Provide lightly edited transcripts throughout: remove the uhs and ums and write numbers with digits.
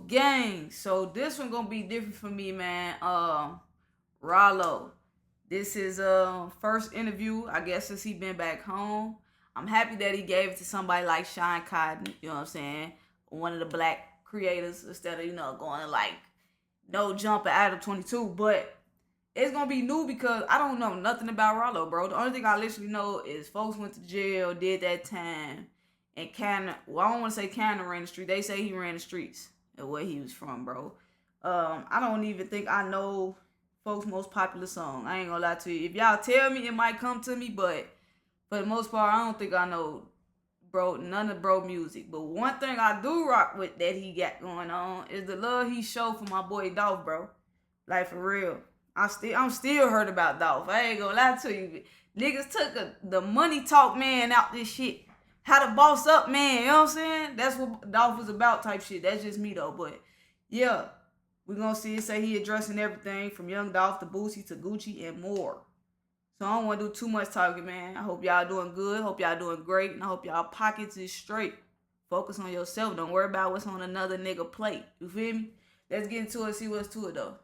gang. So this one gonna be different for me, man. Ralo. This is first interview, I guess, since he been back home. I'm happy that he gave it to somebody like Sean Cotton, you know what I'm saying? One of the black creators, instead of, going like no jumper Adam 22. But it's gonna be new because I don't know nothing about Ralo, bro. The only thing I literally know is folks went to jail, did that time, and kinda, well, I don't want to say kinda ran the street. They say he ran the streets and where he was from, bro. I don't even think I know folks' most popular song. I ain't gonna lie to you. If y'all tell me, it might come to me, but for the most part, I don't think I know, bro, none of bro music. But one thing I do rock with that he got going on is the love he showed for my boy Dolph, bro. Like, for real. I'm still hurt about Dolph. I ain't gonna lie to you. Niggas took the money talk man out this shit. How to boss up man, you know what I'm saying? That's what Dolph was about type shit. That's just me though. But yeah, we gonna see it say he addressing everything from Young Dolph to Boosie to Gucci and more. So I don't want to do too much talking, man. I hope y'all doing good. Hope y'all doing great. And I hope y'all pockets is straight. Focus on yourself. Don't worry about what's on another nigga plate. You feel me? Let's get into it. See what's to it, though.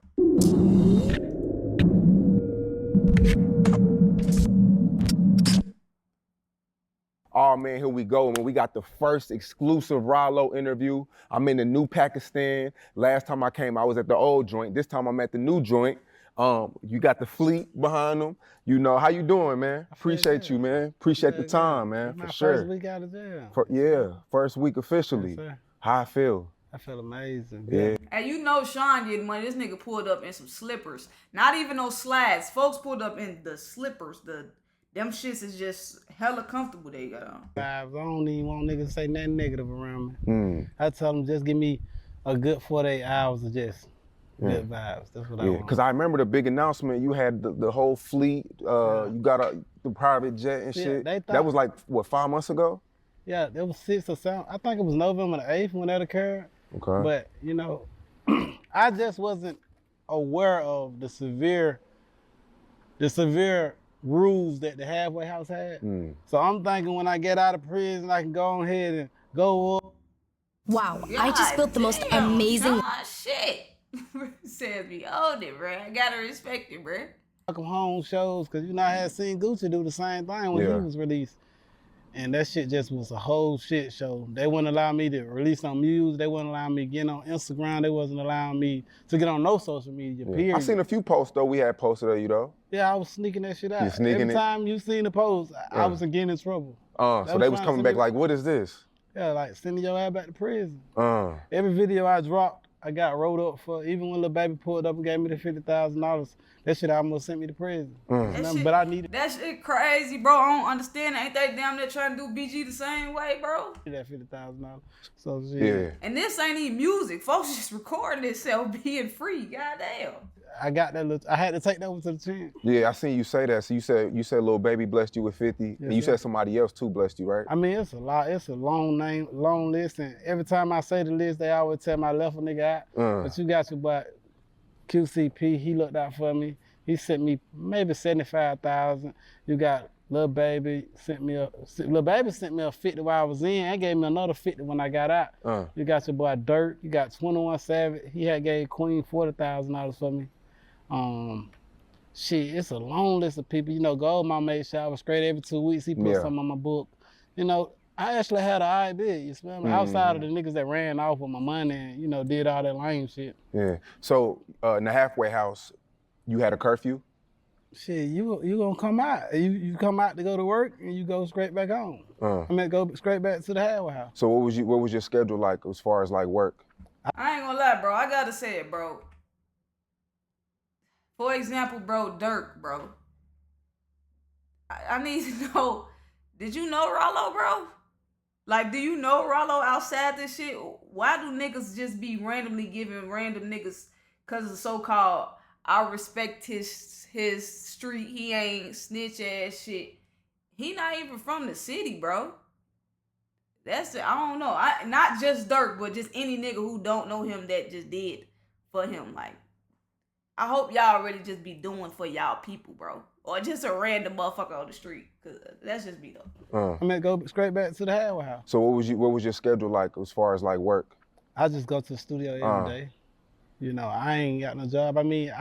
Oh man, here we go. Man, we got the first exclusive Ralo interview. I'm in the new Pakistan. Last time I came, I was at the old joint. This time I'm at the new joint. You got the fleet behind them. You know, how you doing, man? Appreciate you, man. Appreciate the time, man, for sure. First week out of jail. First week officially. Yes, how I feel? I feel amazing. Yeah. And you know Sean getting money. This nigga pulled up in some slippers. Not even no slides. Folks pulled up in the slippers. Them shits is just hella comfortable they got on. I don't even want niggas to say nothing negative around me. I tell them just give me a good 48 hours of just good vibes. That's what I want. Because I remember the big announcement. You had the whole fleet. You got the private jet and shit. That was like, what, 5 months ago? Yeah, there was 6 or 7. I think it was November the 8th when that occurred. Okay. But, you know, I just wasn't aware of the severe rules that the halfway house had. So I'm thinking when I get out of prison, I can go ahead and go up. Wow, I just built the most amazing. Shit. Says me old it, bro. I gotta respect it, bro. Welcome home shows, cause you know I had seen Gucci do the same thing when he was released. And that shit just was a whole shit show. They wouldn't allow me to release on music. They wouldn't allow me to get on Instagram. They wasn't allowing me to get on no social media, period. I seen a few posts, though, we had posted of you, though. Yeah, I was sneaking that shit out. You sneaking Every time you seen the post, I was getting in trouble. So they was coming back like, what is this? Yeah, like sending your ass back to prison. Every video I dropped, I got rolled up for. Even when Lil Baby pulled up and gave me the $50,000, that shit almost sent me to prison. But I needed that shit crazy, bro. I don't understand. Ain't they damn near trying to do BG the same way, bro? That $50,000. So shit. Yeah. And this ain't even music. Folks just recording itself being free. Goddamn. I got that. I had to take that over to the team. Yeah, I seen you say that. So you said Lil Baby blessed you with 50, and you said somebody else too blessed you, right? I mean, it's a lot. It's a long name, long list, and every time I say the list, they always tell me I left a nigga out. But you got your boy QCP. He looked out for me. He sent me maybe 75,000. You got Lil Baby sent me a 50 while I was in, and gave me another 50 when I got out. You got your boy Dirt. You got 21 Savage. He had gave Queen $40,000 for me. Shit, it's a long list of people. You know, Goldmouth made shower straight every 2 weeks. He put something on my book. You know, I actually had an idea, you smell me? Outside of the niggas that ran off with my money and, you know, did all that lame shit. Yeah. So, in the halfway house, you had a curfew? Shit, you gonna come out. You come out to go to work and you go straight back home. I mean, go straight back to the halfway house. So what was your schedule like as far as like work? I ain't gonna lie, bro. I gotta say it, bro. For example, bro, Dirk, bro. I need to know, did you know Ralo, bro? Like, do you know Ralo outside this shit? Why do niggas just be randomly giving random niggas, cause of so-called, I respect his street, he ain't snitch ass shit. He not even from the city, bro. That's it. I don't know. Not just Dirk, but just any nigga who don't know him that just did for him. Like, I hope y'all really just be doing for y'all people, bro. Or just a random motherfucker on the street. Cause that's just me though. I mean, go straight back to the halfway house. So what was your schedule like as far as like work? I just go to the studio every day. You know, I ain't got no job. I mean,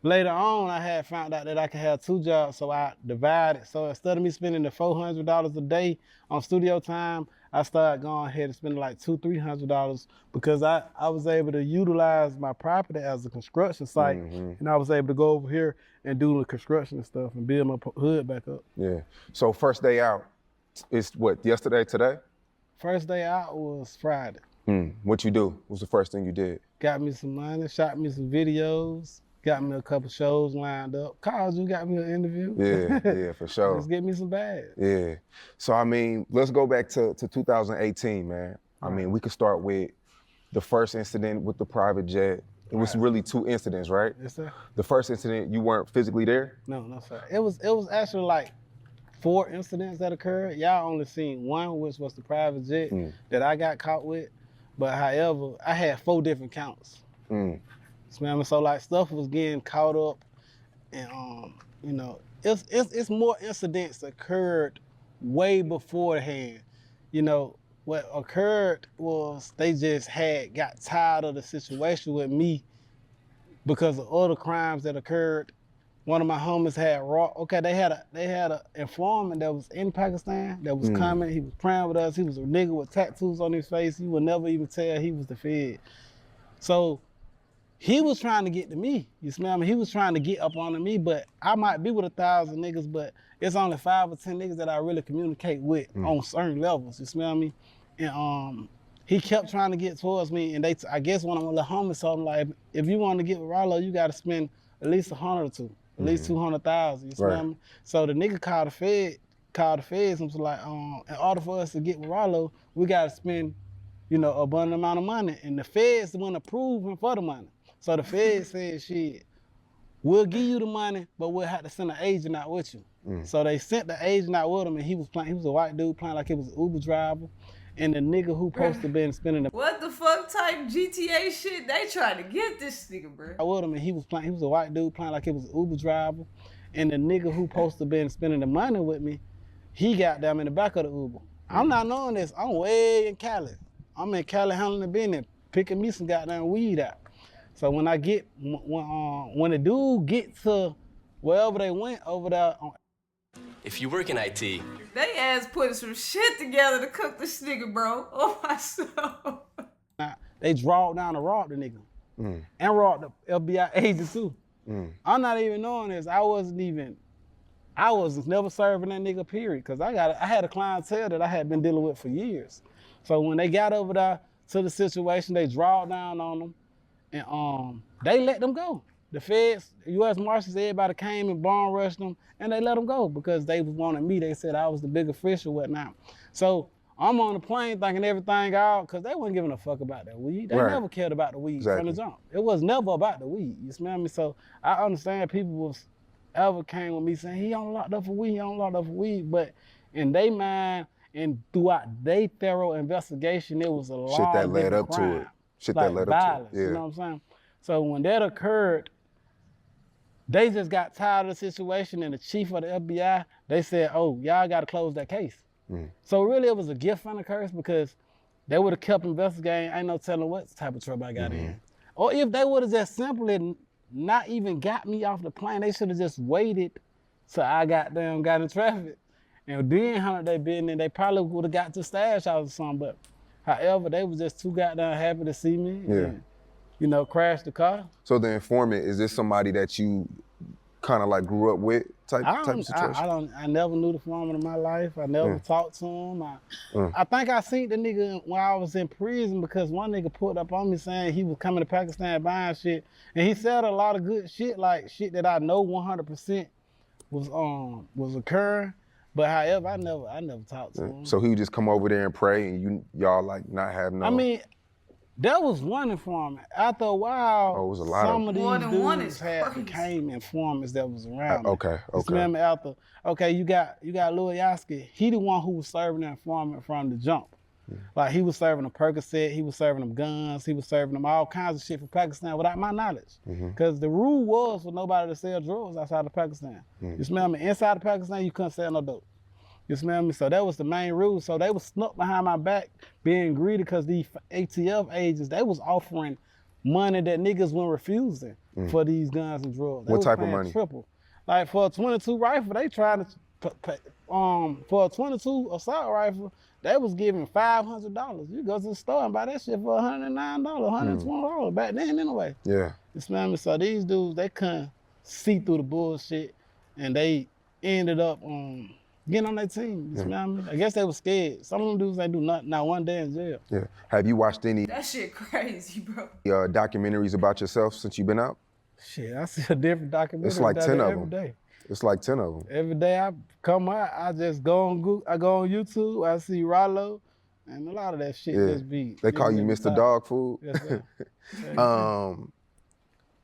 later on, I had found out that I could have 2 jobs, so I divided. So instead of me spending the $400 a day on studio time, I started going ahead and spending like $200-300 because I was able to utilize my property as a construction site, and I was able to go over here and do the construction and stuff and build my hood back up. Yeah. So first day out, it's what, yesterday, today? First day out was Friday. What you do? What was the first thing you did? Got me some money, shot me some videos, got me a couple shows lined up. Called you, got me an interview. Yeah, for sure. Just get me some bags. Yeah. So, I mean, let's go back to 2018, man. I mean, we could start with the first incident with the private jet. It was really 2 incidents, right? Yes, sir. The first incident, you weren't physically there? No, sir. It was actually like 4 incidents that occurred. Y'all only seen 1, which was the private jet that I got caught with. But however, I had 4 different counts. So like stuff was getting caught up, and you know, it's more incidents occurred way beforehand. You know, what occurred was they just got tired of the situation with me because of other crimes that occurred. One of my homies had they had a informant that was in Pakistan that was coming. He was praying with us. He was a nigga with tattoos on his face. You would never even tell he was the Fed. So he was trying to get to me. You smell me? He was trying to get up on me, but I might be with 1,000 niggas, but it's only 5 or 10 niggas that I really communicate with on certain levels. You smell me? And he kept trying to get towards me, and I guess one of my little homies told him, like, if you want to get with Ralo, you got to spend at least 100 or 2. At least 200,000, you smell me? So the nigga called the feds and was like, in order for us to get with Ralo, we gotta spend, you know, a abundant amount of money. And the feds wouldn't approve him for the money. So the feds said, shit, we'll give you the money, but we'll have to send an agent out with you. So they sent the agent out with him, and he was a white dude playing like he was an Uber driver. And the nigga who supposed to been spending the what the fuck type GTA shit they trying to get this nigga, bro? I with him, and he was a white dude playing like he was an Uber driver. And the nigga who supposed to been spending the money with me, he got down in the back of the Uber. I'm not knowing this. I'm way in Cali. I'm in Cali handling the business, picking me some goddamn weed out. So when when the dude get to wherever they went over there. If you work in IT, they ass putting some shit together to cook this nigga, bro. Oh my soul. They draw down to rob the nigga and rob the FBI agent too. I'm not even knowing this. I was never serving that nigga, period. Cause I had a clientele that I had been dealing with for years. So when they got over there to the situation, they draw down on them and they let them go. The feds, U.S. Marshals, everybody came and bomb rushed them, and they let them go because they wanted me. They said I was the bigger fish or whatnot. So I'm on the plane thinking everything out because they wasn't giving a fuck about that weed. They never cared about the weed from the jump. It was never about the weed, you smell me? So I understand people ever came with me saying, he on locked up for weed, but in their mind and throughout their thorough investigation, it was a lot shit that led up to it. Shit that led up to it. You know what I'm saying? So when that occurred, they just got tired of the situation, and the chief of the FBI, they said, oh, y'all got to close that case. So really it was a gift and a curse because they would have kept investigating. Ain't no telling what type of trouble I got in. Or if they would have just simply not even got me off the plane, they should have just waited till I got in traffic. And then handled their business, they probably would have got to stash house or something. But however, they was just too goddamn happy to see me. And, you know, crash the car. So the informant, is this somebody that you kind of like grew up with type of situation? I never knew the informant in my life. I never talked to him. I think I seen the nigga when I was in prison because one nigga pulled up on me saying he was coming to Pakistan buying shit. And he said a lot of good shit, like shit that I know 100% was occurring. But however, I never talked to him. So he would just come over there and pray and y'all like not have no... I mean, that was one informant. After a while, it was a lot some of these dudes crazy. became informants that was around me. Okay. Remember after, you got Lil Yaski. He the one who was serving the informant from the jump. Like he was serving them Percocet, he was serving them guns, he was serving them all kinds of shit from Pakistan without my knowledge. Because the rule was for nobody to sell drugs outside of Pakistan. You smell me? Inside of Pakistan, you couldn't sell no dope. You smell me? So that was the main rule. So they was snuck behind my back being greedy because these ATF agents, they was offering money that niggas weren't refusing for these guns and drugs. They What was type of paying money? Triple. Like for a 22 rifle, they trying to, for a 22 assault rifle, they was giving $500. You go to the store and buy that shit for $109, $120 back then anyway. Yeah. You smell me? So these dudes, they couldn't see through the bullshit and they ended up getting on their team. You smell me? I guess they were scared. Some of them dudes ain't do nothing, not one day in jail. Yeah. Have you watched any That shit crazy, bro. documentaries about yourself since you've been out? Shit, I see a different documentary. It's like 10 of every them. day. It's like 10 of them. Every day I come out, I just go on Google, I go on YouTube, I see Ralo, and a lot of that shit just be. They call you Mr. Dog Food. Yes, sir.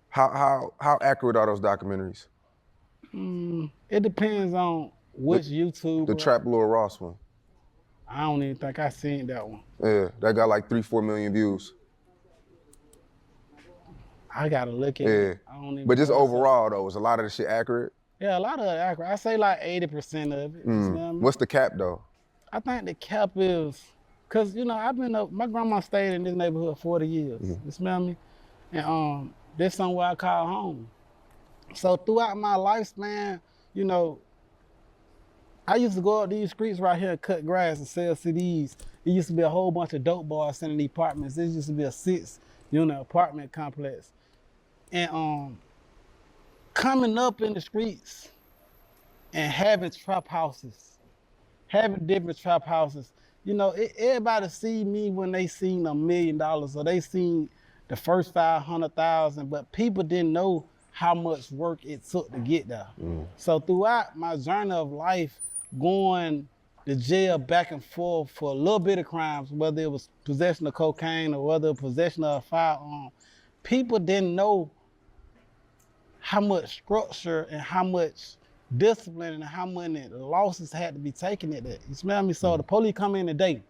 How accurate are those documentaries? It depends on which YouTube. The Trap Lil Ross one. I don't even think I seen that one. Yeah, that got like 3-4 million views. I gotta look at it. I don't even But just know what's up. overall though, is a lot of the shit accurate? Yeah, a lot of it accurate. I say like 80% of it. You smell me? What's the cap though? I think the cap is, cause you know I've been up. My grandma stayed in this neighborhood 40 years. You smell me? And this somewhere I call home. So throughout my lifespan, you know, I used to go up these streets right here and cut grass and sell CDs. It used to be a whole bunch of dope boys in the apartments. This used to be a 6-unit apartment complex. And coming up in the streets and having trap houses, having different trap houses, you know, everybody see me when they seen $1 million or they seen the first 500,000, but people didn't know how much work it took to get there. So throughout my journey of life, going to jail back and forth for a little bit of crimes, whether it was possession of cocaine or whether it was possession of a firearm, people didn't know how much structure and how much discipline and how many losses had to be taken at that. You smell me? So the police come in today.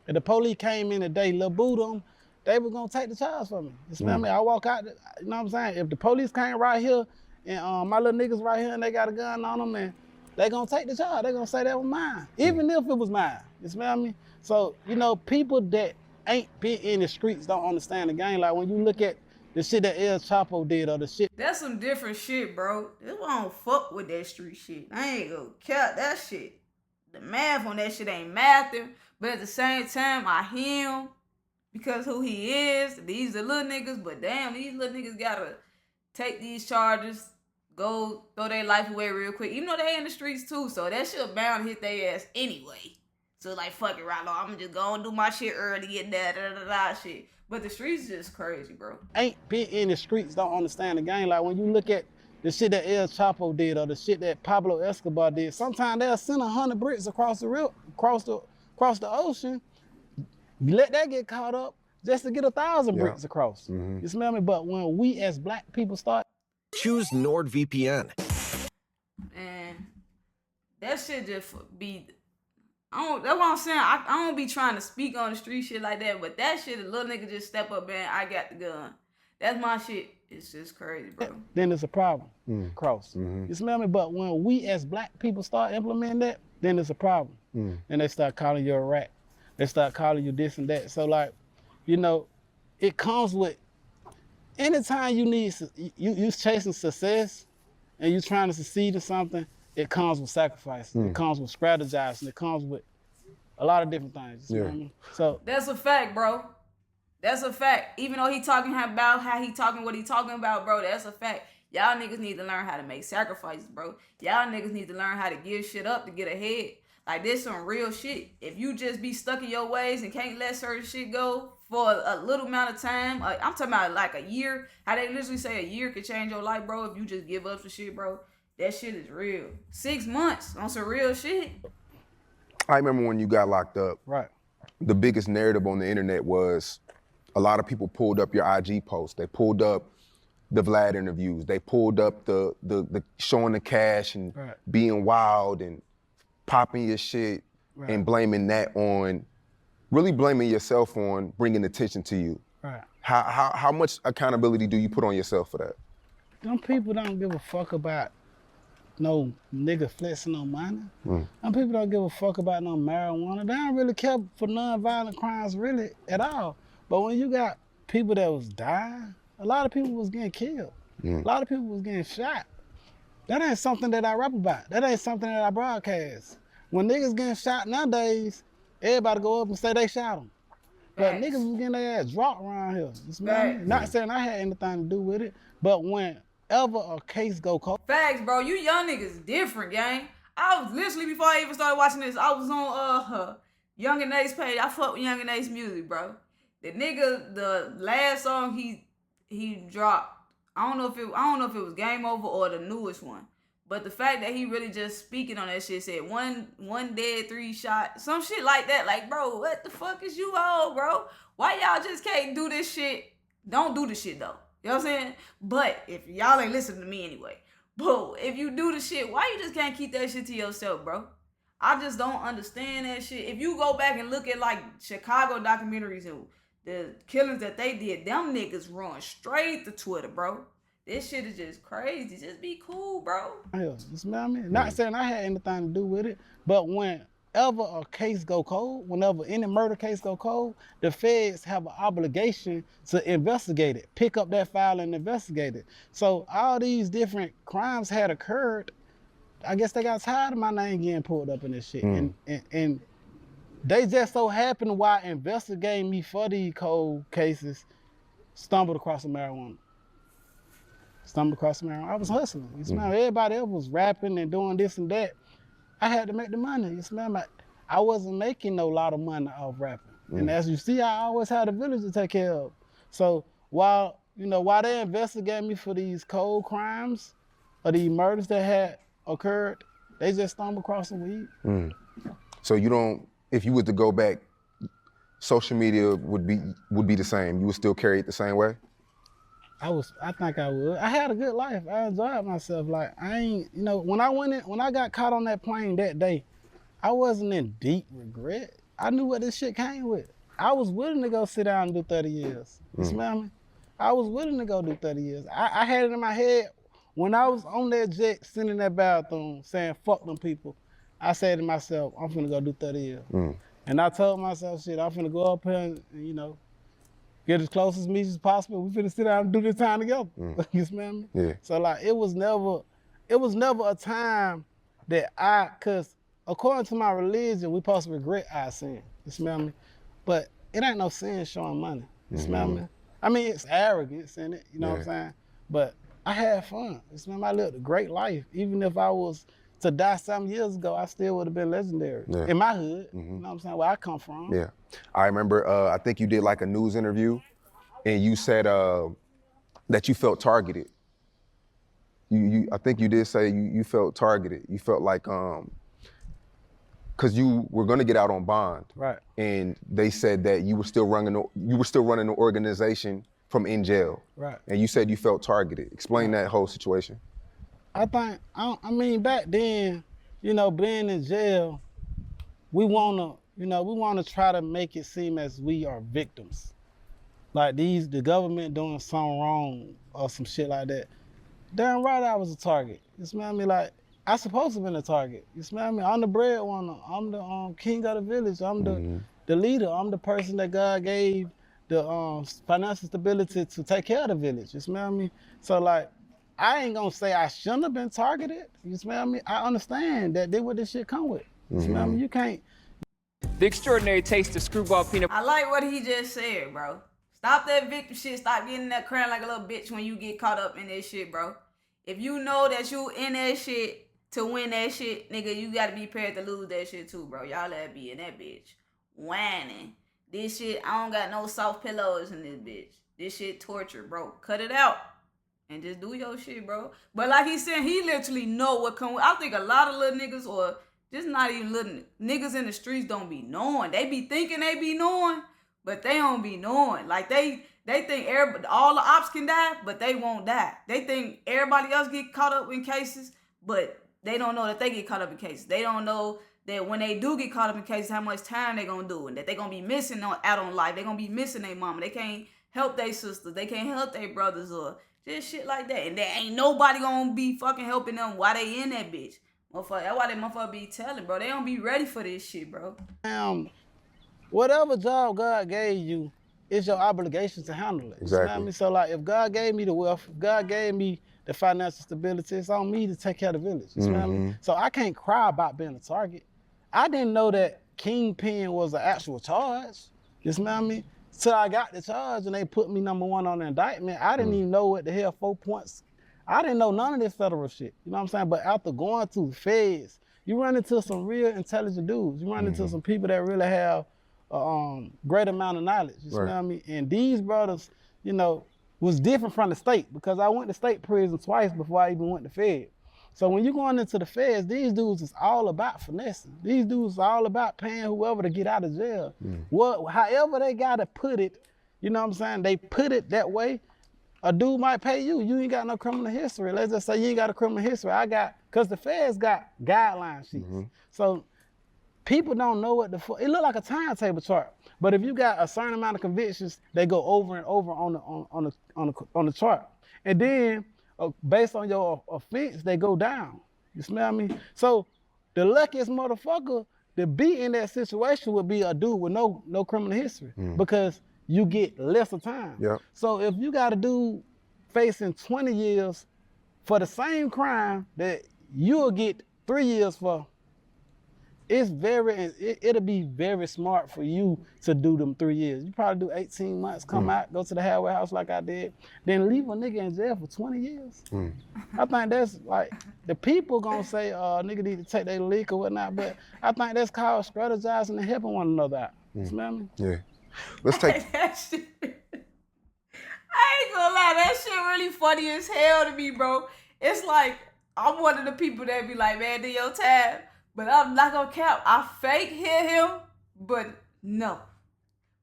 If the police came in today, Lil Boo them, they were gonna take the charge from me. You smell me? I walk out, you know what I'm saying? If the police came right here and my little niggas right here and they got a gun on them, and they gonna take the charge. They gonna say that was mine, even if it was mine. You smell me? So, you know, people that ain't been in the streets don't understand the game. Like when you look at the shit that El Chapo did or the shit. That's some different shit, bro. This one don't fuck with that street shit. I ain't gonna count that shit. The math on that shit ain't mathing, but at the same time, I hear him because who he is. These are little niggas, but damn, these little niggas gotta take these charges, go throw their life away real quick. Even though they in the streets too, so that shit bound to hit their ass anyway. So like, fuck it, Ralo, I'm just gonna do my shit early, get that shit. But the streets just crazy, bro. Ain't been in the streets, don't understand the game. Like when you look at the shit that El Chapo did or the shit that Pablo Escobar did, sometimes they'll send 100 bricks across the river, across the ocean, let that get caught up just to get 1,000 bricks across. You smell me? But when we as black people start. Choose NordVPN. And that shit just be, that's what I'm saying. I don't be trying to speak on the street shit like that, but that shit, a little nigga just step up and I got the gun. That's my shit. It's just crazy, bro. Then it's a problem. Cross. You smell me? But when we as black people start implementing that, then it's a problem. And they start calling you a rat. They start calling you this and that. So like, you know, it comes with, anytime you chasing success and you trying to succeed in something, it comes with sacrifice. It comes with strategizing. It comes with a lot of different things. You know what I mean? So that's a fact, bro. That's a fact. Even though he talking about how he talking what he talking about, bro, that's a fact. Y'all niggas need to learn how to make sacrifices, bro. Y'all niggas need to learn how to give shit up to get ahead. Like, this some real shit. If you just be stuck in your ways and can't let certain shit go for a little amount of time, I'm talking about like a year, how they literally say a year could change your life, bro, if you just give up for shit, bro. That shit is real. 6 months on some real shit. I remember when you got locked up. Right. The biggest narrative on the internet was a lot of people pulled up your IG posts. They pulled up the Vlad interviews. They pulled up the showing the cash and being wild and popping your shit and blaming that on, really blaming yourself on bringing attention to you. Right. How much accountability do you put on yourself for that? Them people don't give a fuck about no nigga flexing no money. And people don't give a fuck about no marijuana. They don't really care for non-violent crimes really at all. But when you got people that was dying, a lot of people was getting killed. A lot of people was getting shot. That ain't something that I rap about. That ain't something that I broadcast. When niggas getting shot nowadays, everybody go up and say they shot them. But niggas was getting their ass dropped around here. You smell me? Not saying I had anything to do with it, but whenever a case go cold. Facts, bro. You young niggas different, gang. I was literally, before I even started watching this, I was on Young and Ace page. I fuck with Young and Ace music, bro. The nigga, the last song he dropped, I don't know if it was Game Over or the newest one. But the fact that he really just speaking on that shit, said one dead, 3 shot, some shit like that. Like, bro, what the fuck is you all, bro? Why y'all just can't do this shit? Don't do this shit, though. You know what I'm saying? But if y'all ain't listening to me anyway. But if you do the shit, why you just can't keep that shit to yourself, bro? I just don't understand that shit. If you go back and look at, like, Chicago documentaries and the killings that they did, them niggas run straight to Twitter, bro. This shit is just crazy. Just be cool, bro. You smell me? Not saying I had anything to do with it, but whenever a case go cold, whenever any murder case go cold, the feds have an obligation to investigate it, pick up that file and investigate it. So all these different crimes had occurred. I guess they got tired of my name getting pulled up in this shit. And they just so happened while investigating me for these cold cases, stumbled across the marijuana. I was hustling. You smell me? Everybody else was rapping and doing this and that. I had to make the money. You smell me? I wasn't making no lot of money off rapping. And as you see, I always had a village to take care of. So while they investigate me for these cold crimes or these murders that had occurred, they just stumbled across the weed. So you don't, if you was to go back, social media would be the same. You would still carry it the same way? I think I would. I had a good life. I enjoyed myself. Like, I ain't, when I got caught on that plane that day, I wasn't in deep regret. I knew what this shit came with. I was willing to go sit down and do 30 years. You smell me? I was willing to go do 30 years. I had it in my head when I was on that jet, sitting in that bathroom saying, fuck them people. I said to myself, I'm finna go do 30 years. And I told myself, shit, I'm finna go up here and, get as close as me as possible. We finna sit down and do this time together. You smell me? Yeah. So like, it was never a time that cause according to my religion, we supposed to regret our sin. You smell me? But it ain't no sin showing money. You smell me? I mean, it's arrogance in it, you know what I'm saying? But I had fun. You smell me? I lived a great life. Even if I was to die some years ago, I still would have been legendary in my hood. You know what I'm saying? Where I come from. Yeah. I remember, I think you did like a news interview and you said that you felt targeted. I think you did say you felt targeted. You felt like, cause you were gonna get out on bond. Right. And they said that you were still running the organization from in jail. Right. And you said you felt targeted. Explain that whole situation. I mean, back then, being in jail, we wanna try to make it seem as we are victims. Like the government doing something wrong or some shit like that. Damn right I was a target. You smell me? Like, I supposed to have been a target. You smell me? I'm the breadwinner. I'm the king of the village. I'm the leader. I'm the person that God gave the financial stability to take care of the village. You smell me? So like, I ain't gonna say I shouldn't have been targeted. You smell me? I understand that did what this shit come with. You smell me? You can't. The extraordinary taste of screwball peanut. I like what he just said, bro. Stop that victim shit. Stop getting that crying like a little bitch when you get caught up in that shit, bro. If you know that you in that shit to win that shit, nigga, you gotta be prepared to lose that shit too, bro. Y'all let be in that bitch whining. This shit, I don't got no soft pillows in this bitch. This shit torture, bro. Cut it out. And just do your shit, bro. But like he said, he literally know what come with. I think a lot of little niggas, or just not even little niggas in the streets, don't be knowing. They be thinking they be knowing, but they don't be knowing. Like they think all the ops can die, but they won't die. They think everybody else get caught up in cases, but they don't know that they get caught up in cases. They don't know that when they do get caught up in cases, how much time they gonna do, and that they gonna be missing out on life. They gonna be missing their mama. They can't help their sisters. They can't help their brothers, or Just shit like that. And there ain't nobody gonna be fucking helping them while they in that bitch. Motherfucker, that's why they motherfucker be telling, bro. They don't be ready for this shit, bro. Whatever job God gave you, it's your obligation to handle it. Exactly. You know what I mean? So like, if God gave me the wealth, if God gave me the financial stability, it's on me to take care of the village. You know what I mean? So I can't cry about being a target. I didn't know that kingpin was an actual charge. You know what I mean? Till I got the charge and they put me #1 on the indictment, I didn't even know what the hell 4 points. I didn't know none of this federal shit. You know what I'm saying? But after going through the feds, you run into some real intelligent dudes. You run into some people that really have great amount of knowledge. You know what I mean? And these brothers, you know, was different from the state because I went to state prison twice before I even went to Fed. So when you're going into the feds, these dudes is all about finessing. These dudes is all about paying whoever to get out of jail. However they gotta put it, you know what I'm saying? They put it that way. A dude might pay you. You ain't got no criminal history. Let's just say you ain't got a criminal history. Cause the feds got guideline sheets. So people don't know what the fuck. It look like a timetable chart. But if you got a certain amount of convictions, they go over and over on the chart. And then based on your offense, they go down. You smell me? So the luckiest motherfucker to be in that situation would be a dude with no criminal history because you get lesser time. Yep. So if you got a dude facing 20 years for the same crime that you'll get 3 years for, it'll be very smart for you to do them 3 years. You probably do 18 months, come out, go to the halfway house like I did, then leave a nigga in jail for 20 years. I think that's like, the people gonna say, nigga need to take their leak or whatnot, but I think that's called strategizing and helping one another out. You smell me? Yeah. Let's take. That shit. I ain't gonna lie, that shit really funny as hell to me, bro. It's like, I'm one of the people that be like, man, do your time. But I'm not gonna cap. I fake hit him, but no.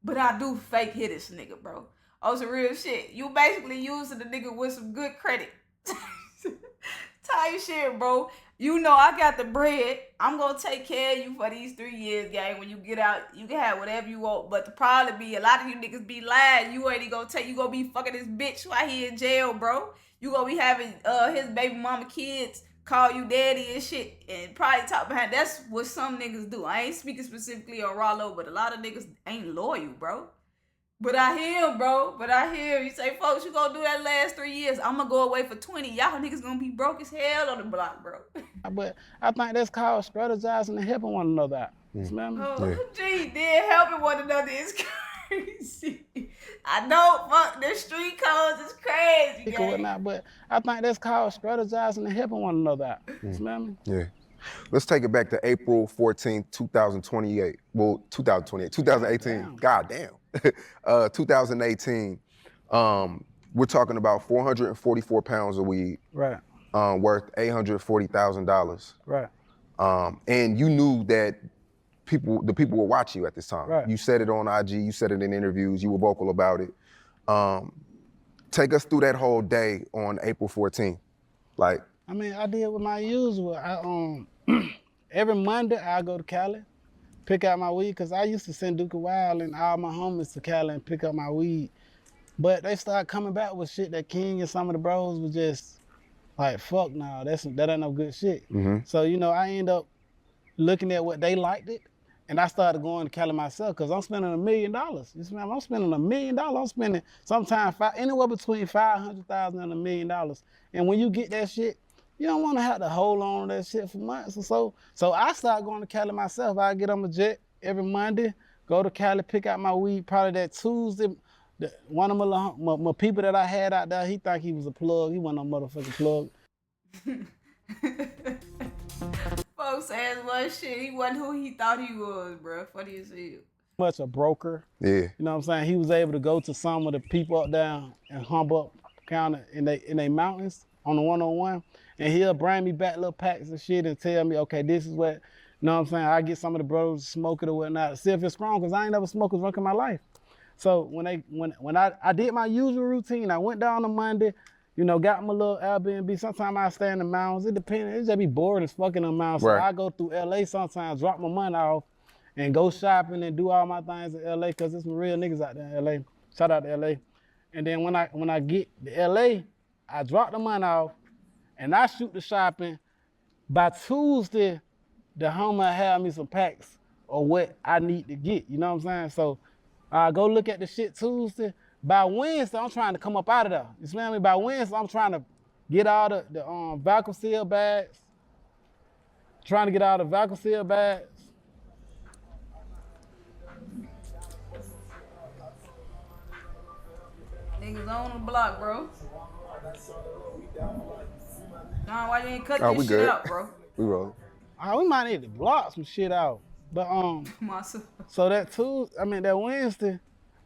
But I do fake hit this nigga, bro. Oh, some real shit. You basically using the nigga with some good credit. Type shit, bro. You know I got the bread. I'm gonna take care of you for these 3 years, gang. When you get out, you can have whatever you want. But the problem be, a lot of you niggas be lying. You ain't gonna be fucking this bitch while he in jail, bro. You gonna be having his baby mama kids call you daddy and shit, and probably talk behind. That's what some niggas do. I ain't speaking specifically on Ralo, but a lot of niggas ain't loyal, bro. But I hear him, bro. You say, folks, you gonna do that last 3 years. I'm gonna go away for 20. Y'all niggas gonna be broke as hell on the block, bro. But I think that's called strategizing and helping one another out. You smell me? Oh, gee, then helping one another is crazy. I know, fuck, the street codes is crazy, gang. But I think that's called strategizing and helping one another out. You smell me? Yeah. Let's take it back to April 14th, 2028. Well, 2018. Damn. God damn. 2018. We're talking about 444 pounds of weed. Right. Worth $840,000. Right. And you knew that the people were watching you at this time. Right. You said it on IG, you said it in interviews, you were vocal about it. Take us through that whole day on April 14th. Like, I mean, I did with my usual. Every Monday I go to Cali, pick out my weed, because I used to send Duke Wild and all my homies to Cali and pick up my weed. But they started coming back with shit that King and some of the bros was just like, fuck nah, that ain't no good shit. So, you know, I end up looking at what they liked it, and I started going to Cali myself, because I'm spending $1 million. You see, I'm spending $1 million. I'm spending sometimes anywhere between $500,000 and $1 million. And when you get that shit, you don't want to have to hold on to that shit for months or so. So I started going to Cali myself. I get on a jet every Monday, go to Cali, pick out my weed. Probably that Tuesday, one of my people that I had out there, he thought he was a plug. He wasn't no motherfucking plug. Folks ass one shit. He wasn't who he thought he was, bro. Funny as hell. Much a broker. yeah. You know what I'm saying? He was able to go to some of the people up there and hump up counter in they mountains on the 101, and he'll bring me back little packs of shit and tell me, okay, this is what, you know what I'm saying? I get some of the bros to smoke it or whatnot, see if it's strong, because I ain't never smoked a drunk in my life. So when I did my usual routine, I went down on Monday, you know, got my little Airbnb. Sometimes I stay in the mountains. It depends. It just be bored as fucking in the mountains. Right. So I go through LA sometimes, drop my money off, and go shopping and do all my things in LA, because there's some real niggas out there in LA. Shout out to LA. And then when I get to LA, I drop the money off, and I shoot the shopping. By Tuesday, the homie have me some packs of what I need to get. You know what I'm saying? So I go look at the shit Tuesday. By Wednesday, I'm trying to come up out of there. You smell me? By Wednesday, I'm trying to get all the vacuum seal bags. Trying to get all the vacuum seal bags. Niggas on the block, bro. Nah, why you ain't cut this we shit good. out, bro? We roll. We might need to block some shit out. But so that Wednesday,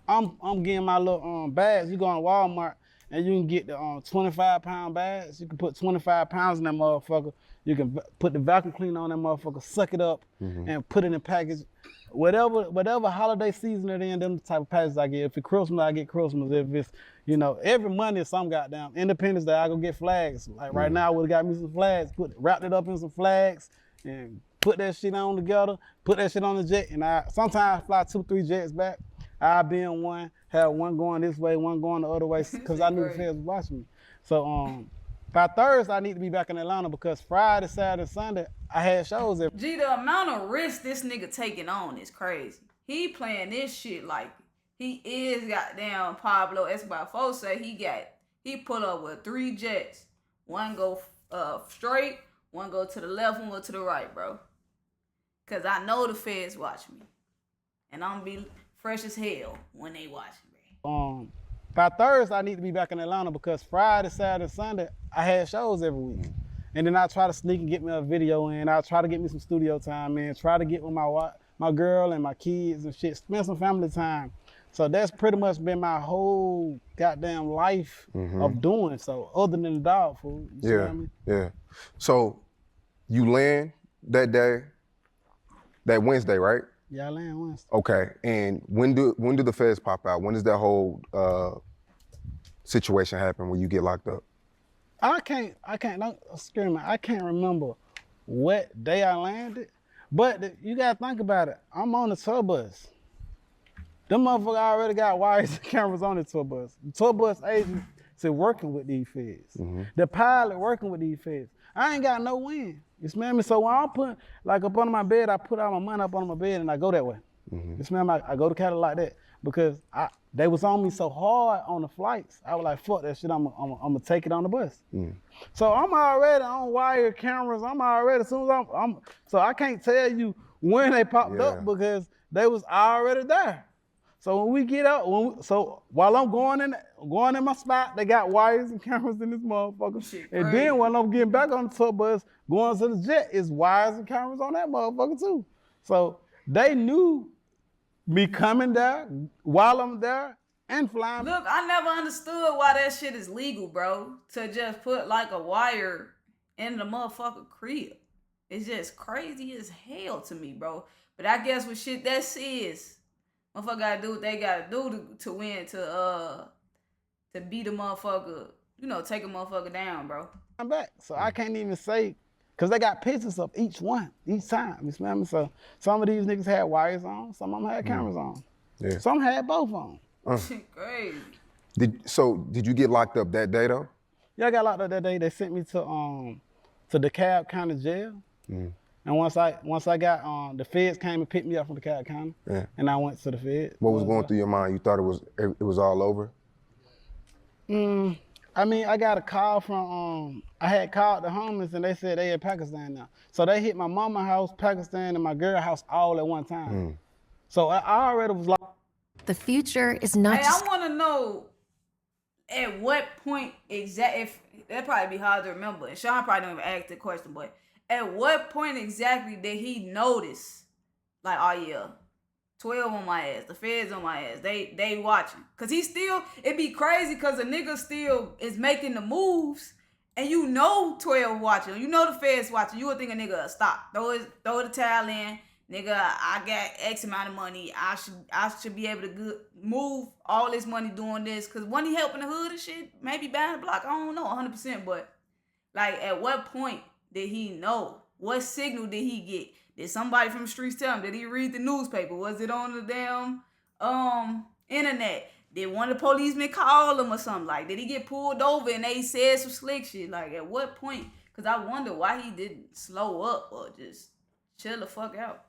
I'm getting my little bags. You go on Walmart and you can get the 25-pound bags. You can put 25 pounds in that motherfucker. You can put the vacuum cleaner on that motherfucker, suck it up, and put it in a package. Whatever holiday season it in, them the type of packages I get. If it's Christmas, I get Christmas. If it's, every Monday some goddamn Independence Day, I go get flags. Like right now, I would've got me some flags, wrapped it up in some flags, and put that shit on together, put that shit on the jet, and sometimes I fly 2-3 jets back. I'll be in one, have one going this way, one going the other way, because I knew the feds was watching me. So by Thursday, I need to be back in Atlanta because Friday, Saturday, Sunday, I had shows every. Gee, the amount of risk this nigga taking on is crazy. He playing this shit like he is goddamn Pablo Escobar. Folks say he pull up with 3 jets. One go straight, one go to the left, one go to the right, bro. Cause I know the feds watch me. And I'm gonna be fresh as hell when they watch me. By Thursday, I need to be back in Atlanta because Friday, Saturday, Sunday, I had shows every week. And then I try to sneak and get me a video in. I try to get me some studio time in. Try to get with my girl and my kids and shit. Spend some family time. So that's pretty much been my whole goddamn life of doing so, other than the dog food. You see what I mean? Yeah. So you land that day, that Wednesday, right? Yeah, I land Wednesday. Okay. And when do the feds pop out? When does that whole situation happen when you get locked up? I can't remember what day I landed, but you gotta think about it. I'm on the tour bus. Them motherfuckers already got wires and cameras on the tour bus. The tour bus agent said working with these feds. The pilot working with these feds. I ain't got no win. You smell me? So when I'm putting, like up under my bed, I put all my money up under my bed and I go that way. You smell me? I go to Cali like that because they was on me so hard on the flights. I was like, fuck that shit, I'm gonna take it on the bus. So I'm already on wire cameras. I'm already, as soon as so I can't tell you when they popped up because they was already there. So when we get out, while I'm going in my spot, they got wires and cameras in this motherfucker. And then when I'm getting back on the tour bus, going to the jet, it's wires and cameras on that motherfucker too. So they knew me coming there while I'm there and flying. Look, I never understood why that shit is legal, bro. To just put like a wire in the motherfucker crib. It's just crazy as hell to me, bro. But I guess with shit that is, motherfucker gotta do what they gotta do to win, to beat a motherfucker, take a motherfucker down, bro. I'm back, so I can't even say, cause they got pictures of each time. You smell me? So some of these niggas had wires on, some of them had cameras on. Yeah. Some had both on. Shit crazy. Did you get locked up that day though? Yeah, I got locked up that day. They sent me to DeKalb County Jail. And once I got the feds came and picked me up from DeKalb County, and I went to the feds. What was going through your mind? You thought it was all over? I mean, I got a call from I had called the homeless and they said they in Pakistan now. So they hit my mama's house, Pakistan, and my girl's house all at one time. So I already was like. The future is not just. I want to know at what point exactly. That'd probably be hard to remember. And Sean probably don't even ask the question, but at what point exactly did he notice, like, oh yeah, 12 on my ass, the feds on my ass, they watching? Cause it'd be crazy cause a nigga still is making the moves and 12 watching, the feds watching, you would think a nigga would stop, throw the towel in, nigga, I got X amount of money, I should be able to move all this money doing this, cause when he helping the hood and shit, maybe buying the block, I don't know 100%, but like at what point did he know? What signal did he get? Did somebody from the streets tell him? Did he read the newspaper? Was it on the damn internet? Did one of the policemen call him or something? Like, did he get pulled over and they said some slick shit? Like, at what point? Because I wonder why he didn't slow up or just chill the fuck out.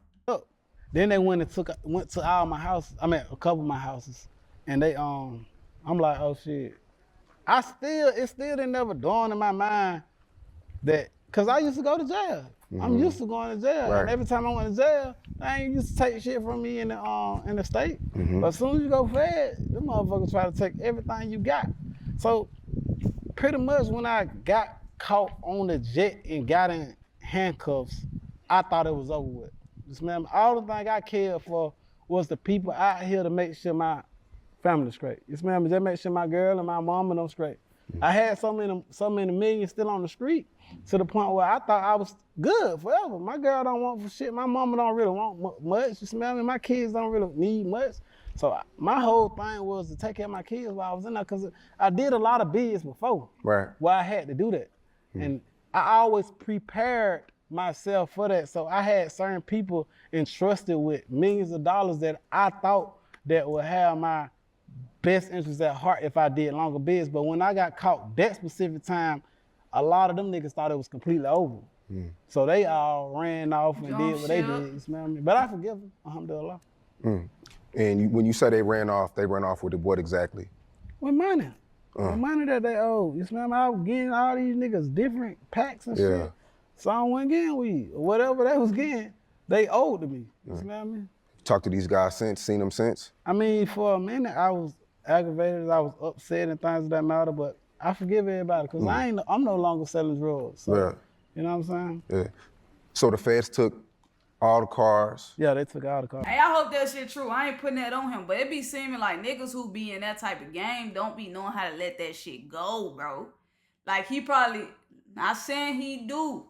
Then they went to all my houses. I mean, a couple of my houses, and they I'm like, oh shit. It still didn't never dawn in my mind that, cause I used to go to jail. I'm used to going to jail, and every time I went to jail, they ain't used to take shit from me in the state. But as soon as you go fed, them motherfuckers try to take everything you got. So pretty much when I got caught on the jet and got in handcuffs, I thought it was over with. Just remember, all the thing I cared for was the people out here to make sure my family straight. Just remember, just make sure my girl and my mom and them straight. I had so many millions still on the street to the point where I thought I was good forever. My girl don't want for shit. My mama don't really want much. You smell me? My kids don't really need much. So my whole thing was to take care of my kids while I was in there, because I did a lot of bids before where I had to do that. And I always prepared myself for that. So I had certain people entrusted with millions of dollars that I thought that would have my best interests at heart if I did longer bids. But when I got caught that specific time, a lot of them niggas thought it was completely over. So they all ran off and did what they did, you smell me? But I forgive them, alhamdulillah. And when you say they ran off with what exactly? With money. The money that they owed. You smell me? I was getting all these niggas different packs and shit. So I wasn't getting weed. Whatever they was getting, they owed to me. You smell me? Talked to these guys since, seen them since? I mean, for a minute, I was aggravated, I was upset and things of that matter, but I forgive everybody, because I'm no longer selling drugs. So, you know what I'm saying? Yeah. So the feds took all the cars? Yeah, they took all the cars. Hey, I hope that shit true. I ain't putting that on him, but it be seeming like niggas who be in that type of game don't be knowing how to let that shit go, bro. Like, he probably, not saying he do,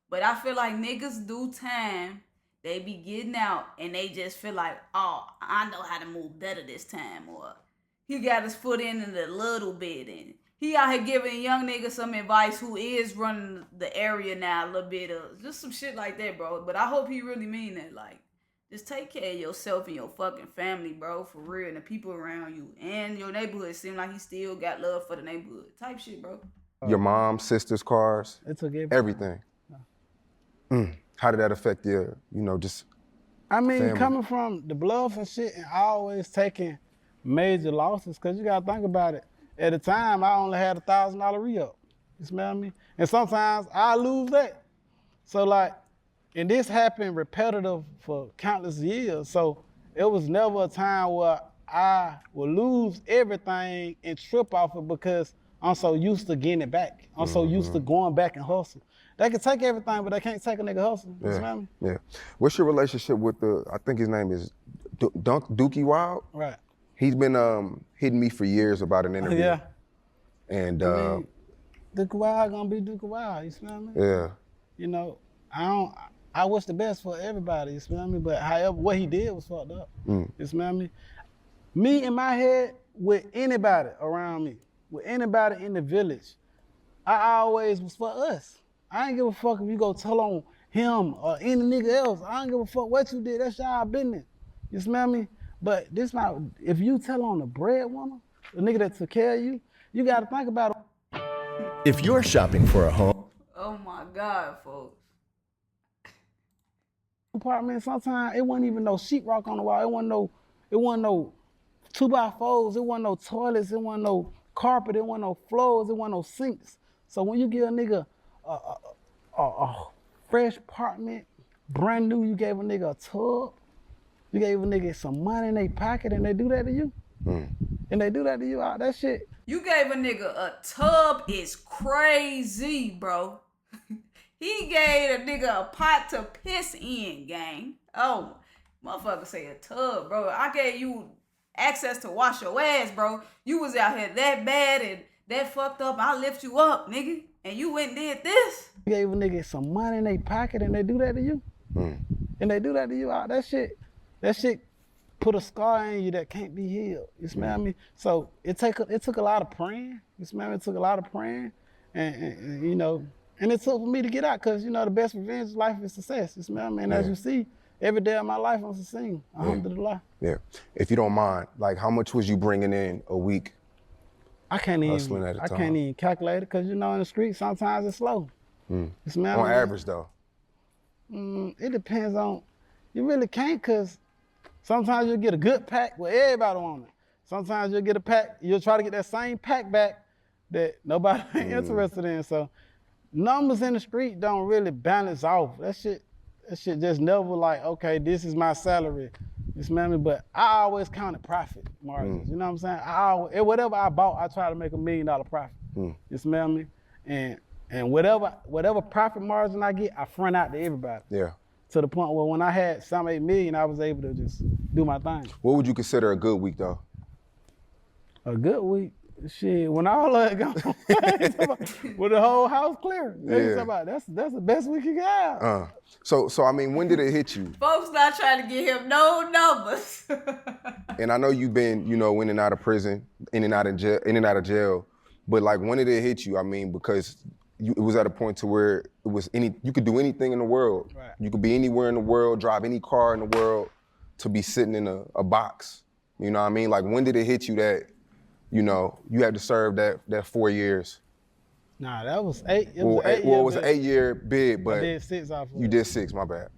but I feel like niggas do time, they be getting out and they just feel like, oh, I know how to move better this time, or he got his foot in it a little bit, and he out here giving young niggas some advice who is running the area now a little bit of just some shit like that, bro. But I hope he really mean that. Like, just take care of yourself and your fucking family, bro, for real, and the people around you and your neighborhood. Seem like he still got love for the neighborhood type shit, bro. Your mom, sister's cars, it took everything. How did that affect your, just I mean, family? Coming from the bluff and shit and always taking major losses, because you gotta think about it. At the time, I only had $1,000 re-up. You smell me? And sometimes I lose that. So like, and this happened repetitive for countless years. So it was never a time where I would lose everything and trip off it, because I'm so used to getting it back. I'm so used to going back and hustle. They can take everything, but they can't take a nigga hustle. You smell me? Yeah. What's your relationship with I think his name is Dookie Wild? Right. He's been hitting me for years about an interview. Yeah. And Dookie Wild gonna be Dookie Wild, you smell me? Yeah. You know, I wish the best for everybody, you smell me? But however, what he did was fucked up. You smell me? Me in my head, with anybody around me, with anybody in the village, I always was for us. I ain't give a fuck if you go tell on him or any nigga else. I don't give a fuck what you did, that's y'all business. You smell me? But if you tell on the breadwinner, the nigga that took care of you, you gotta think about it. If you're shopping for a home, Oh my God, folks. Apartment, sometimes it wasn't even no sheetrock on the wall. It wasn't no 2x4s. It wasn't no toilets. It wasn't no carpet. It wasn't no floors. It wasn't no sinks. So when you give a nigga a fresh apartment, brand new, you gave a nigga a tub, you gave a nigga some money in their pocket, and they do that to you, and they do that to you, all that shit. You gave a nigga a tub is crazy, bro. He gave a nigga a pot to piss in, gang. Oh, motherfucker say a tub, bro. I gave you access to wash your ass, bro. You was out here that bad and that fucked up. I lift you up, nigga. And you went and did this. You gave a nigga some money in their pocket, and they do that to you. And they do that to you, all that shit put a scar in you that can't be healed. You smell me? So it took a lot of praying. You smell me? It took a lot of praying, and you know, and it took for me to get out, because you know the best revenge of life is success. You smell me? And as you see, every day of my life I'm succeeding. Alhamdulillah. Yeah. If you don't mind, like how much was you bringing in a week? I can't Hustling at a time. even calculate it because you know in the street sometimes it's slow. You smell On me? average though. It depends on, you really can't because sometimes you'll get a good pack with everybody on it. Sometimes you'll get a pack, you'll try to get that same pack back that nobody ain't interested in. So numbers in the street don't really balance off. That shit just never like, okay, this is my salary. You smell me? But I always counted profit margins. You know what I'm saying? Whatever I bought, I try to make $1 million profit. You smell me? And whatever profit margin I get, I front out to everybody. Yeah. To the point where when I had some 8 million, I was able to just do my thing. What would you consider a good week though? A good week? Shit, when all of it gone, with the whole house clear. That's the best week you got. So I mean, when did it hit you? Folks not trying to get him no numbers. And I know you've been, you know, in and out of prison, in and out of jail, but like when did it hit you? I mean, because it was at a point to where it was you could do anything in the world. Right. You could be anywhere in the world, drive any car in the world, to be sitting in a box. You know what I mean? Like when did it hit you that, you know, you had to serve that 4 years? Nah, that was 8. It was an 8-year bid, but I did 6 off of it. You did 6, my bad.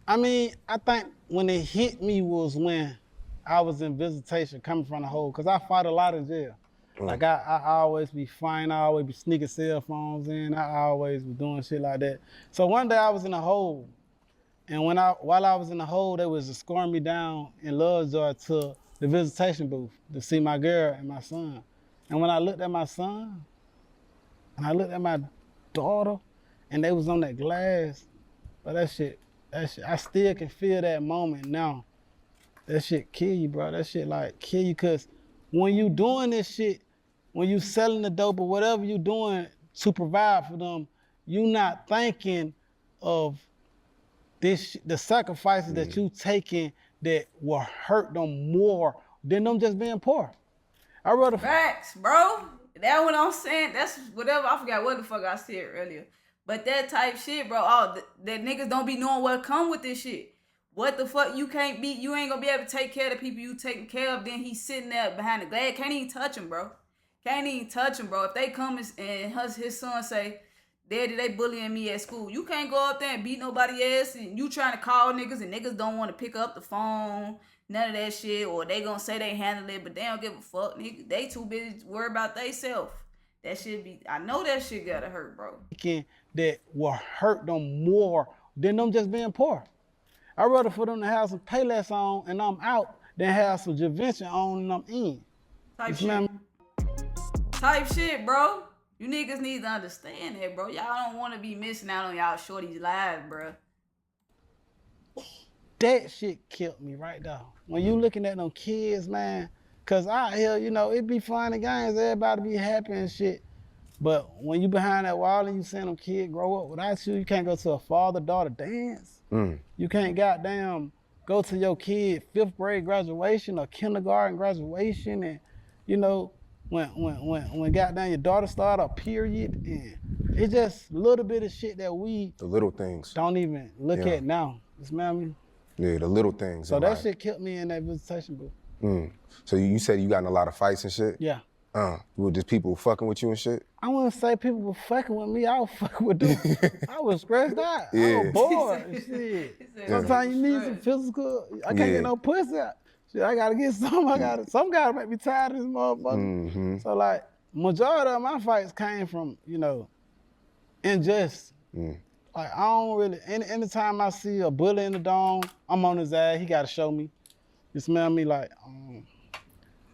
I mean, I think when it hit me was when I was in visitation coming from the hole, because I fought a lot in jail. Like I always be fighting, I always be sneaking cell phones in, I always was doing shit like that. So one day I was in a hole, and while I was in the hole, they was escorting me down in Lovejoy to the visitation booth to see my girl and my son. And when I looked at my son, and I looked at my daughter, and they was on that glass, but that shit, I still can feel that moment now. That shit kill you, bro. That shit like kill you, cause when you doing this shit, when you selling the dope or whatever you doing to provide for them, you not thinking of the sacrifices that you taking that will hurt them more than them just being poor. I rather Facts, bro. That's what I'm saying. That's whatever. I forgot what the fuck I said earlier. But that type shit, bro. That niggas don't be knowing what come with this shit. What the fuck? You ain't gonna be able to take care of the people you taking care of. Then he's sitting there behind the glass. Can't even touch him, bro. Can't even touch him, bro. If they come and his son say, Daddy, they bullying me at school. You can't go up there and beat nobody ass, and you trying to call niggas, and niggas don't want to pick up the phone, none of that shit, or they gonna say they handle it, but they don't give a fuck, nigga. They too busy worried about they self. That shit be, I know that shit gotta hurt, bro. That will hurt them more than them just being poor. I'd rather for them to have some Payless on and I'm out than have some Javention on and I'm in. Type shit, bro. You niggas need to understand that, bro. Y'all don't want to be missing out on y'all shorties' lives, bro. That shit killed me right there. When you looking at them kids, man, cause out here, you know, it be fun and games, everybody be happy and shit. But when you behind that wall and you seeing them kids grow up without you, you can't go to a father-daughter dance. You can't goddamn go to your kid 5th grade graduation or kindergarten graduation, and you know, when goddamn your daughter start a period, and it's just a little bit of shit that we the little things don't even look at now. You smell me? Yeah, the little things. So that shit kept me in that visitation booth. So you said you got in a lot of fights and shit? Yeah. Were just people fucking with you and shit? I wouldn't say people were fucking with me. I was fucking with them. I was stressed out. Yeah. I was bored and shit. Sometimes you need some physical. I can't get no pussy out. Shit, I gotta get some. Some gotta make me tired of this motherfucker. So like, majority of my fights came from, you know, injustice. Like I don't really. Anytime I see a bully in the dome, I'm on his ass. He gotta show me. You smell me? Like,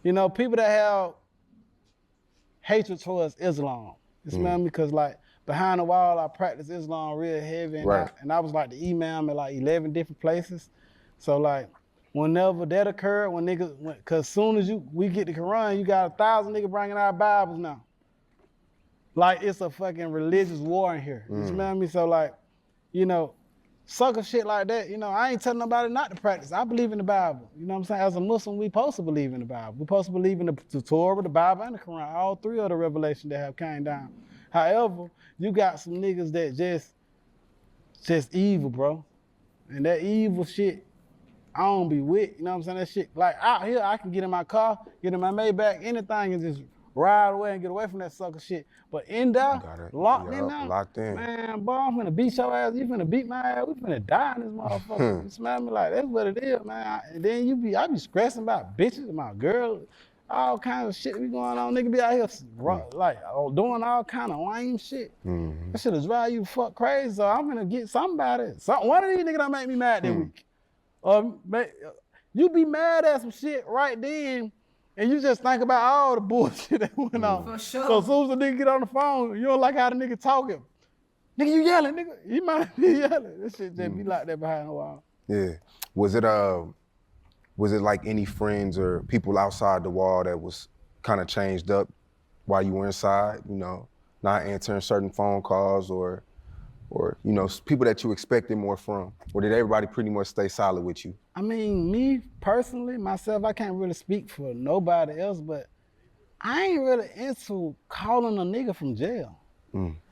you know, people that have hatred towards Islam. You smell me? Because like behind the wall, I practice Islam real heavy, and I was like the imam at like 11 different places. So like, whenever that occurred, when niggas, cause soon as we get the Quran, you got 1,000 niggas bringing out Bibles now. Like it's a fucking religious war in here. You smell me? So like, you know, sucker shit like that, you know, I ain't telling nobody not to practice. I believe in the Bible. You know what I'm saying? As a Muslim, we supposed to believe in the Bible. We supposed to believe in the Torah, the Bible, and the Quran, all 3 of the revelations that have came down. However, you got some niggas that just evil, bro. And that evil shit, I don't be with, you know what I'm saying? That shit, like out here, I can get in my car, get in my Maybach, anything, and just ride away and get away from that sucker shit. But in there, locked in there, locked in. man, boy, I'm finna beat your ass, you finna beat my ass, we finna die in this motherfucker. You smell me? Like, that's what it is, man. And then I be stressing about bitches, my girl, all kinds of shit be going on. Nigga be out here like doing all kind of lame shit. That shit is drive you fuck crazy. So I'm gonna get somebody. One of these niggas gonna make me mad that week. Or you be mad at some shit right then, and you just think about all the bullshit that went on. For sure. So as soon as the nigga get on the phone, you don't like how the nigga talking. Nigga, you yelling, nigga. You might be yelling. This shit just be like that behind a wall. Yeah. Was it like any friends or people outside the wall that was kind of changed up while you were inside, you know, not answering certain phone calls or you know, people that you expected more from? Or did everybody pretty much stay solid with you? I mean, me personally, myself, I can't really speak for nobody else, but I ain't really into calling a nigga from jail.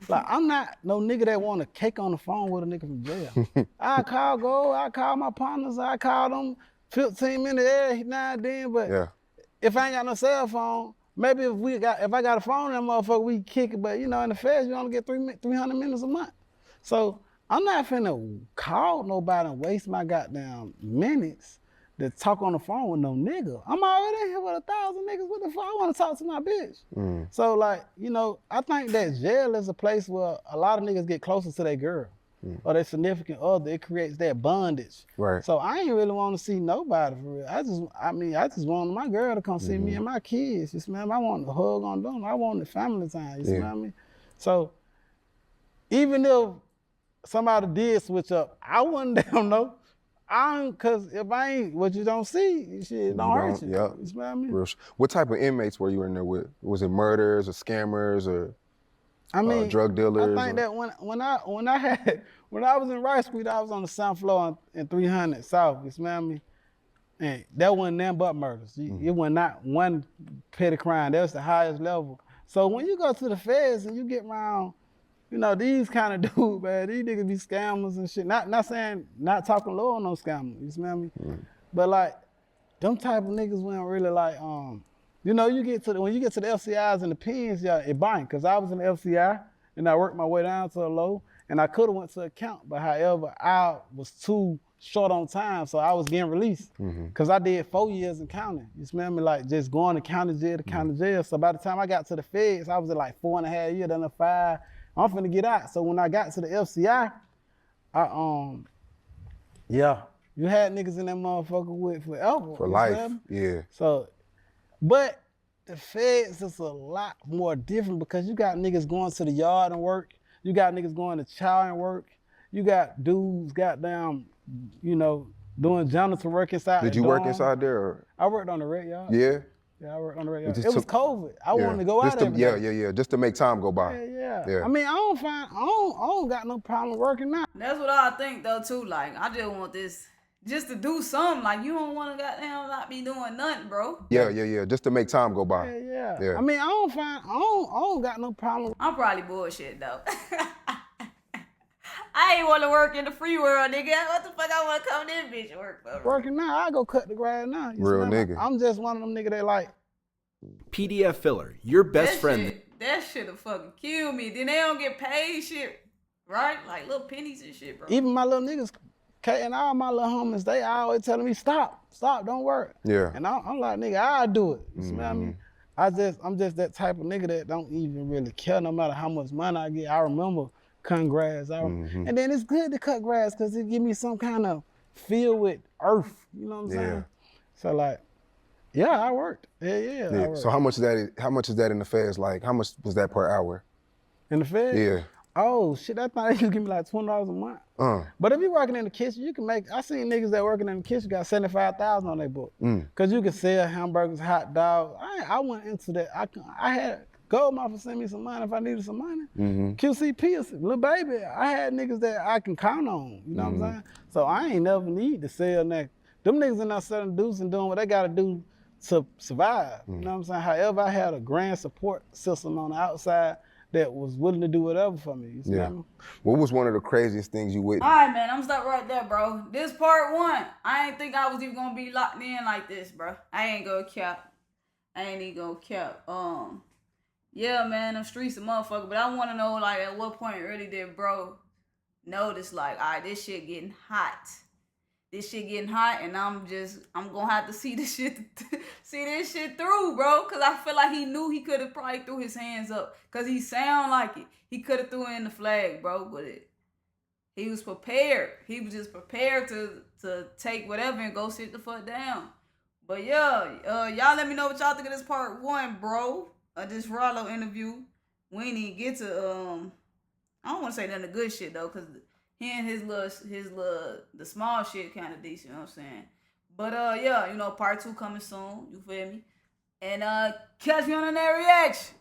Like, I'm not no nigga that want to cake on the phone with a nigga from jail. I call my partners, I call them 15 minutes every now and then, but if I ain't got no cell phone, maybe if I got a phone in that motherfucker, we kick it, but you know, in the feds, you only get 300 minutes a month. So I'm not finna call nobody and waste my goddamn minutes to talk on the phone with no nigga. I'm already in here with 1,000 niggas. What the fuck? I wanna talk to my bitch. So like, you know, I think that jail is a place where a lot of niggas get closer to their girl or their significant other. It creates that bondage. Right. So I ain't really wanna see nobody for real. I just want my girl to come see me and my kids. You smell me? I want to hug on them. I want the family time. You smell me? So even if somebody did switch up, I wouldn't damn know. Cause if I ain't what you don't see, shit don't hurt you. Yep. You smell me? What type of inmates were you in there with? Was it murderers or scammers or drug dealers? I think that when I was in Rice Street, I was on the 7th floor in 300 South. You smell me? And that wasn't nothing but murders. It was not one petty crime. That was the highest level. So when you go to the feds and you get around, you know, these kind of dudes, man, these niggas be scammers and shit. Not saying, not talking low on no scammers, you smell me? But like, them type of niggas weren't really like, you know, when you get to the FCIs and the pens, it bind. Cause I was in the FCI and I worked my way down to a low and I could've went to account, but however, I was too short on time, so I was getting released. Cause I did 4 years in county. You smell me? Like just going to county jail to county jail. So by the time I got to the feds, I was at like 4.5 years, then 5. I'm finna get out. So when I got to the FCI, you had niggas in that motherfucker with forever. For life, yeah. So, but the feds is a lot more different because you got niggas going to the yard and work. You got niggas going to chow and work. You got dudes goddamn, you know, doing janitor work inside. Did you work inside there? Or? I worked on the red yard. Yeah? Yeah, I worked on the red yard. It was COVID. I wanted to go just out every day. Yeah. Just to make time go by. Yeah. I mean, I don't got no problem working now. That's what I think though too. Like, I just want this just to do something. Like, you don't want to goddamn not be doing nothing, bro. Yeah. Just to make time go by. Yeah. I mean, I don't got no problem. I'm probably bullshit though. I ain't want to work in the free world, nigga. What the fuck I want to come in this bitch work for? Working now, I go cut the grass now. Real nigga. I'm just one of them niggas that like. PDF filler, your best friend. That shit'll fucking kill me. Then they don't get paid shit, right? Like little pennies and shit, bro. Even my little niggas, Kate and all my little homies, they always telling me, stop, don't work. Yeah. And I'm like, nigga, I'll do it. You smell me? I'm just that type of nigga that don't even really care no matter how much money I get. I remember cutting grass. And then it's good to cut grass because it give me some kind of feel with earth. You know what I'm saying? So like, yeah, I worked. Yeah. I worked. So how much is that in the feds? Like, how much was that per hour? In the feds? Yeah. Oh shit, I thought they used to give me like $20 a month. But if you working in the kitchen, you can make. I seen niggas that working in the kitchen got $75,000 on their book. Cause you can sell hamburgers, hot dogs. I went into that. I had Goldmouth send me some money if I needed some money. QCP, little baby, I had niggas that I can count on. You know what I'm saying? So I ain't never need to sell that. Them niggas in there selling deuce and doing what they gotta do to survive. You know what I'm saying? However, I had a grand support system on the outside that was willing to do whatever for me. You see what I mean? What was one of the craziest things you witnessed? All right, man, I'm stop right there, bro. This part 1, I ain't think I was even gonna be locked in like this, bro. I ain't gonna cap. Yeah, man, them streets a motherfucker. But I want to know, like, at what point really did bro notice, like, all right, this shit getting hot. And I'm gonna have to see this shit through, bro. Cause I feel like he knew he could have probably threw his hands up. Cause he sound like it. He could have threw in the flag, bro. But he was prepared. He was just prepared to take whatever and go sit the fuck down. But yeah, y'all let me know what y'all think of this part 1, bro. This Ralo interview. We ain't even get to I don't want to say none of the good shit though, cause he and his little the small shit kind of decent. You know what I'm saying? But yeah, part 2 coming soon. You feel me? And catch me on the next reaction.